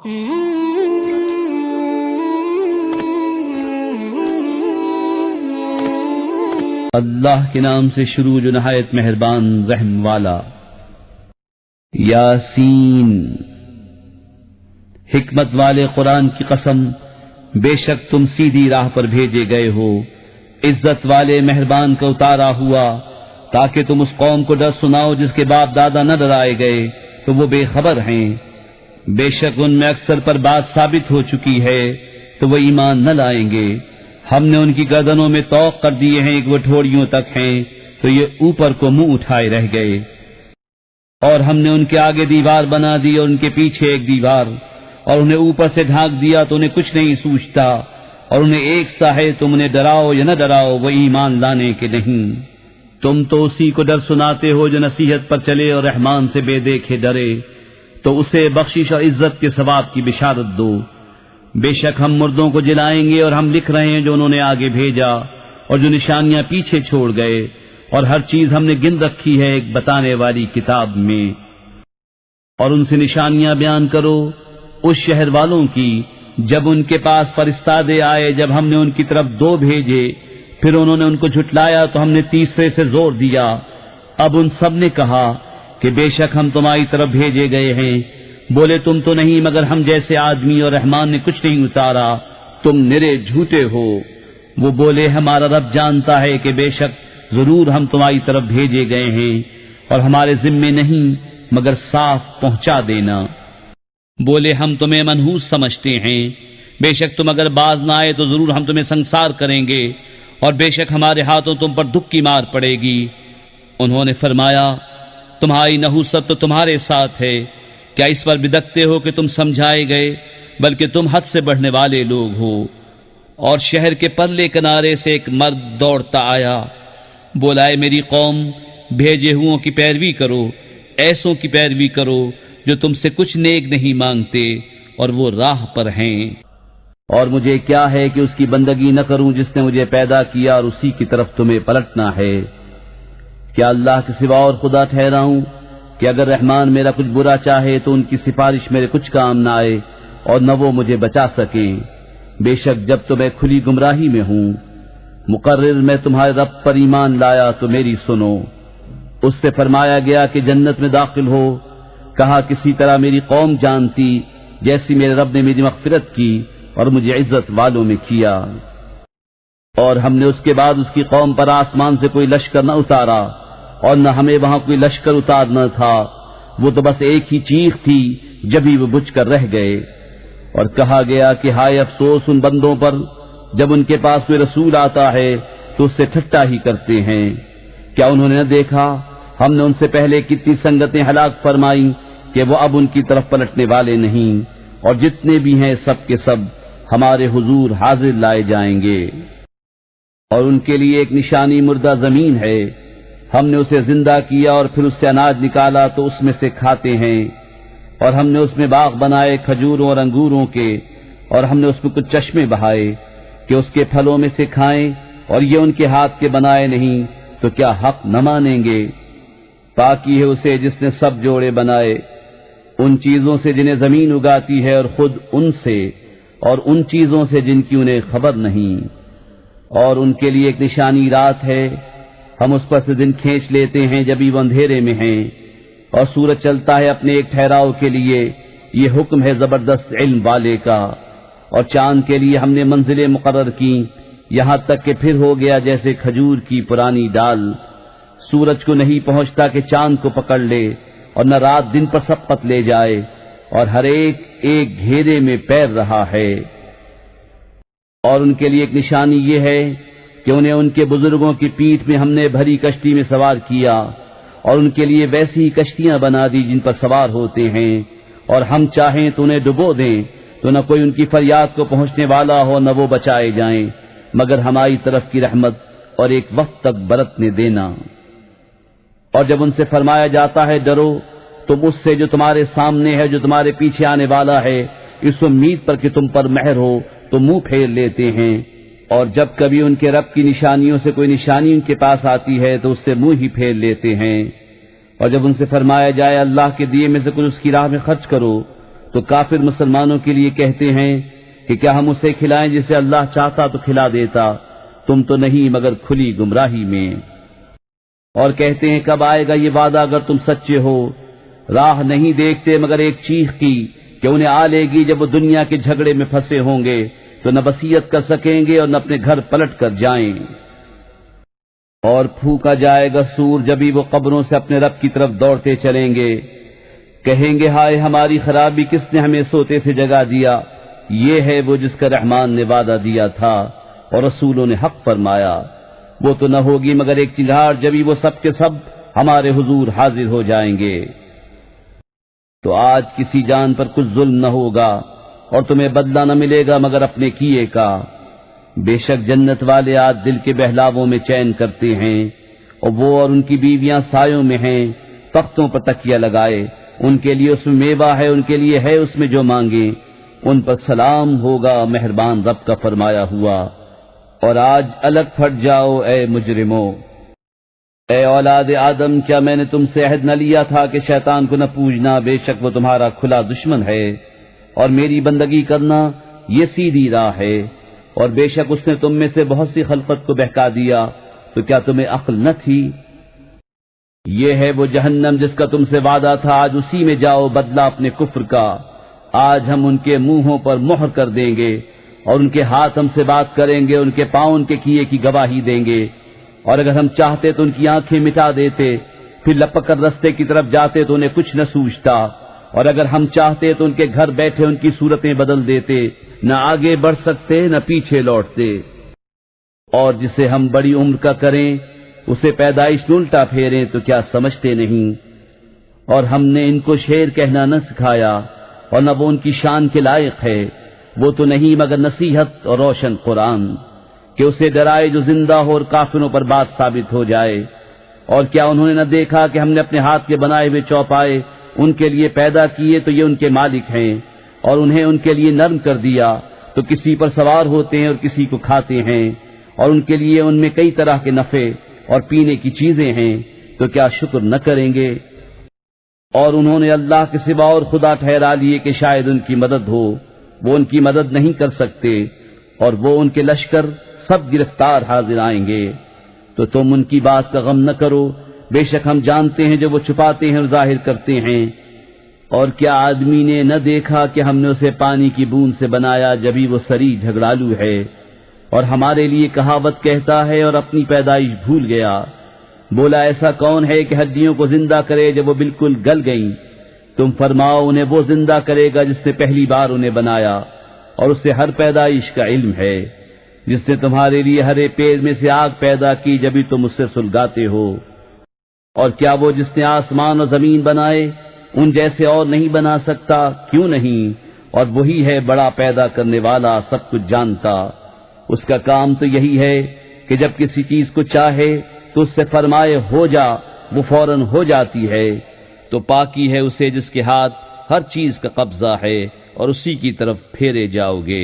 اللہ کے نام سے شروع جو نہایت مہربان رحم والا۔ یاسین۔ حکمت والے قرآن کی قسم، بے شک تم سیدھی راہ پر بھیجے گئے ہو، عزت والے مہربان کا اتارا ہوا، تاکہ تم اس قوم کو ڈر سناؤ جس کے باپ دادا نہ ڈرائے گئے تو وہ بے خبر ہیں۔ بے شک ان میں اکثر پر بات ثابت ہو چکی ہے تو وہ ایمان نہ لائیں گے۔ ہم نے ان کی گردنوں میں طوق کر دیے ہیں کہ وہ ٹھوڑیوں تک ہیں تو یہ اوپر کو منہ اٹھائے رہ گئے، اور ہم نے ان کے آگے دیوار بنا دی اور ان کے پیچھے ایک دیوار، اور انہیں اوپر سے ڈھانک دیا تو انہیں کچھ نہیں سوچتا، اور انہیں ایک سا ہے تم انہیں ڈراؤ یا نہ ڈراؤ وہ ایمان لانے کے نہیں۔ تم تو اسی کو ڈر سناتے ہو جو نصیحت پر چلے اور رحمان سے بے دیکھے ڈرے، تو اسے بخشش اور عزت کے ثواب کی بشارت دو۔ بے شک ہم مردوں کو جلائیں گے اور ہم لکھ رہے ہیں جو انہوں نے آگے بھیجا اور جو نشانیاں پیچھے چھوڑ گئے، اور ہر چیز ہم نے گن رکھی ہے ایک بتانے والی کتاب میں۔ اور ان سے نشانیاں بیان کرو اس شہر والوں کی جب ان کے پاس فرستادے آئے، جب ہم نے ان کی طرف 2 بھیجے، پھر انہوں نے ان کو جھٹلایا تو ہم نے تیسرے سے زور دیا۔ اب ان سب نے کہا کہ بے شک ہم تمہاری طرف بھیجے گئے ہیں، بولے تم تو نہیں مگر ہم جیسے آدمی، اور رحمان نے کچھ نہیں اتارا، تم نرے جھوٹے ہو۔ وہ بولے ہمارا رب جانتا ہے کہ بے شک ضرور ہم تمہاری طرف بھیجے گئے ہیں، اور ہمارے ذمے نہیں مگر صاف پہنچا دینا۔ بولے ہم تمہیں منحوس سمجھتے ہیں، بے شک تم اگر باز نہ آئے تو ضرور ہم تمہیں سنسار کریں گے، اور بے شک ہمارے ہاتھوں تم پر دکھ کی مار پڑے گی۔ انہوں نے فرمایا تمہاری نحوست تو تمہارے ساتھ ہے، کیا اس پر بدکتے ہو کہ تم سمجھائے گئے، بلکہ تم حد سے بڑھنے والے لوگ ہو۔ اور شہر کے پرلے کنارے سے ایک مرد دوڑتا آیا، بولا اے میری قوم، بھیجے ہوں کی پیروی کرو، ایسوں کی پیروی کرو جو تم سے کچھ نیک نہیں مانگتے اور وہ راہ پر ہیں۔ اور مجھے کیا ہے کہ اس کی بندگی نہ کروں جس نے مجھے پیدا کیا، اور اسی کی طرف تمہیں پلٹنا ہے۔ کیا اللہ کے سوا اور خدا ٹھہراؤں کہ اگر رحمان میرا کچھ برا چاہے تو ان کی سفارش میرے کچھ کام نہ آئے اور نہ وہ مجھے بچا سکیں۔ بے شک جب تو میں کھلی گمراہی میں ہوں، مقرر میں تمہارے رب پر ایمان لایا تو میری سنو۔ اس سے فرمایا گیا کہ جنت میں داخل ہو، کہا کسی طرح میری قوم جانتی جیسی میرے رب نے میری مغفرت کی اور مجھے عزت والوں میں کیا۔ اور ہم نے اس کے بعد اس کی قوم پر آسمان سے کوئی لشکر نہ اتارا، اور نہ ہمیں وہاں کوئی لشکر اتارنا تھا، وہ تو بس ایک ہی چیخ تھی جبھی وہ بجھ کر رہ گئے۔ اور کہا گیا کہ ہائے افسوس ان بندوں پر جب ان کے پاس کوئی رسول آتا ہے تو اس سے ٹھٹا ہی کرتے ہیں۔ کیا انہوں نے نہ دیکھا ہم نے ان سے پہلے کتنی سنگتیں ہلاک فرمائیں کہ وہ اب ان کی طرف پلٹنے والے نہیں، اور جتنے بھی ہیں سب کے سب ہمارے حضور حاضر لائے جائیں گے۔ اور ان کے لیے ایک نشانی مردہ زمین ہے، ہم نے اسے زندہ کیا اور پھر اس سے اناج نکالا تو اس میں سے کھاتے ہیں۔ اور ہم نے اس میں باغ بنائے کھجوروں اور انگوروں کے، اور ہم نے اس میں کچھ چشمے بہائے کہ اس کے پھلوں میں سے کھائیں، اور یہ ان کے ہاتھ کے بنائے نہیں تو کیا حق نہ مانیں گے؟ پاکی ہے اسے جس نے سب جوڑے بنائے، ان چیزوں سے جنہیں زمین اگاتی ہے اور خود ان سے، اور ان چیزوں سے جن کی انہیں خبر نہیں۔ اور ان کے لیے ایک نشانی رات ہے، ہم اس پر سے دن کھینچ لیتے ہیں جبھی وہ اندھیرے میں ہیں، اور سورج چلتا ہے اپنے ایک ٹھہراؤ کے لیے، یہ حکم ہے زبردست علم والے کا۔ اور چاند کے لیے ہم نے منزلیں مقرر کی، یہاں تک کہ پھر ہو گیا جیسے کھجور کی پرانی ڈال۔ سورج کو نہیں پہنچتا کہ چاند کو پکڑ لے، اور نہ رات دن پر سبقت لے جائے، اور ہر ایک ایک گھیرے میں پیر رہا ہے۔ اور ان کے لیے ایک نشانی یہ ہے کہ انہیں ان کے بزرگوں کی پیٹھ میں ہم نے بھری کشتی میں سوار کیا، اور ان کے لیے ویسی ہی کشتیاں بنا دی جن پر سوار ہوتے ہیں، اور ہم چاہیں تو انہیں ڈبو دیں تو نہ کوئی ان کی فریاد کو پہنچنے والا ہو نہ وہ بچائے جائیں، مگر ہماری طرف کی رحمت اور ایک وقت تک برتنے دینا۔ اور جب ان سے فرمایا جاتا ہے ڈرو، تم اس سے جو تمہارے سامنے ہے جو تمہارے پیچھے آنے والا ہے، اس امید پر کہ تم پر مہر ہو تو منہ پھیر لیتے ہیں۔ اور جب کبھی ان کے رب کی نشانیوں سے کوئی نشانی ان کے پاس آتی ہے تو اس سے منہ ہی پھیر لیتے ہیں۔ اور جب ان سے فرمایا جائے اللہ کے دیے میں سے کچھ اس کی راہ میں خرچ کرو تو کافر مسلمانوں کے لیے کہتے ہیں کہ کیا ہم اسے کھلائیں جسے اللہ چاہتا تو کھلا دیتا، تم تو نہیں مگر کھلی گمراہی میں۔ اور کہتے ہیں کب آئے گا یہ وعدہ اگر تم سچے ہو، راہ نہیں دیکھتے مگر ایک چیخ کی کہ انہیں آ لے گی جب وہ دنیا کے جھگڑے میں پھنسے ہوں گے تو نہ وصیت کر سکیں گے اور نہ اپنے گھر پلٹ کر جائیں۔ اور پھونکا جائے گا سور جبھی وہ قبروں سے اپنے رب کی طرف دوڑتے چلیں گے، کہیں گے ہائے ہماری خرابی، کس نے ہمیں سوتے سے جگا دیا؟ یہ ہے وہ جس کا رحمان نے وعدہ دیا تھا اور رسولوں نے حق فرمایا، وہ تو نہ ہوگی مگر ایک چنگھاڑ جبھی وہ سب کے سب ہمارے حضور حاضر ہو جائیں گے۔ تو آج کسی جان پر کچھ ظلم نہ ہوگا اور تمہیں بدلہ نہ ملے گا مگر اپنے کیے کا۔ بے شک جنت والے آج دل کے بہلاووں میں چین کرتے ہیں، اور وہ اور ان کی بیویاں سایوں میں ہیں، تختوں پر تکیہ لگائے، ان کے لیے اس میں میوہ ہے، ان کے لیے ہے اس میں جو مانگے، ان پر سلام ہوگا مہربان رب کا فرمایا ہوا۔ اور آج الگ پھٹ جاؤ اے مجرموں۔ اے اولاد آدم، کیا میں نے تم سے عہد نہ لیا تھا کہ شیطان کو نہ پوجنا، بے شک وہ تمہارا کھلا دشمن ہے، اور میری بندگی کرنا یہ سیدھی راہ ہے، اور بے شک اس نے تم میں سے بہت سی خلقت کو بہکا دیا، تو کیا تمہیں عقل نہ تھی؟ یہ ہے وہ جہنم جس کا تم سے وعدہ تھا، آج اسی میں جاؤ بدلہ اپنے کفر کا۔ آج ہم ان کے منہوں پر مہر کر دیں گے، اور ان کے ہاتھ ہم سے بات کریں گے، ان کے پاؤں ان کے کیے کی گواہی دیں گے، اور اگر ہم چاہتے تو ان کی آنکھیں مٹا دیتے، پھر لپک کر رستے کی طرف جاتے تو انہیں کچھ نہ سوچتا، اور اگر ہم چاہتے تو ان کے گھر بیٹھے ان کی صورتیں بدل دیتے، نہ آگے بڑھ سکتے نہ پیچھے لوٹتے۔ اور جسے ہم بڑی عمر کا کریں اسے پیدائش میں الٹا پھیریں تو کیا سمجھتے نہیں؟ اور ہم نے ان کو شعر کہنا نہ سکھایا، اور نہ وہ ان کی شان کے لائق ہے، وہ تو نہیں مگر نصیحت اور روشن قرآن، کہ اسے ڈرائے جو زندہ ہو اور کافروں پر بات ثابت ہو جائے۔ اور کیا انہوں نے نہ دیکھا کہ ہم نے اپنے ہاتھ کے بنائے ہوئے چوپائے ان کے لیے پیدا کیے تو یہ ان کے مالک ہیں، اور انہیں ان کے لیے نرم کر دیا تو کسی پر سوار ہوتے ہیں اور کسی کو کھاتے ہیں، اور ان کے لیے ان میں کئی طرح کے نفع اور پینے کی چیزیں ہیں، تو کیا شکر نہ کریں گے؟ اور انہوں نے اللہ کے سوا اور خدا ٹھہرا لیے کہ شاید ان کی مدد ہو، وہ ان کی مدد نہیں کر سکتے، اور وہ ان کے لشکر سب گرفتار حاضر آئیں گے۔ تو تم ان کی بات کا غم نہ کرو، بے شک ہم جانتے ہیں جو وہ چھپاتے ہیں اور ظاہر کرتے ہیں۔ اور کیا آدمی نے نہ دیکھا کہ ہم نے اسے پانی کی بوند سے بنایا جبھی وہ سری جھگڑالو ہے، اور ہمارے لیے کہاوت کہتا ہے اور اپنی پیدائش بھول گیا۔ بولا ایسا کون ہے کہ ہڈیوں کو زندہ کرے جب وہ بالکل گل گئیں؟ تم فرماؤ انہیں وہ زندہ کرے گا جس نے پہلی بار انہیں بنایا، اور اس سے ہر پیدائش کا علم ہے، جس نے تمہارے لیے ہرے پیڑ میں سے آگ پیدا کی جبھی تم اس سے سلگاتے ہو۔ اور کیا وہ جس نے آسمان اور زمین بنائے ان جیسے اور نہیں بنا سکتا؟ کیوں نہیں؟ اور وہی ہے بڑا پیدا کرنے والا، سب کچھ جانتا۔ اس کا کام تو یہی ہے کہ جب کسی چیز کو چاہے تو اس سے فرمائے ہو جا، وہ فوراً ہو جاتی ہے۔ تو پاکی ہے اسے جس کے ہاتھ ہر چیز کا قبضہ ہے، اور اسی کی طرف پھیرے جاؤ گے۔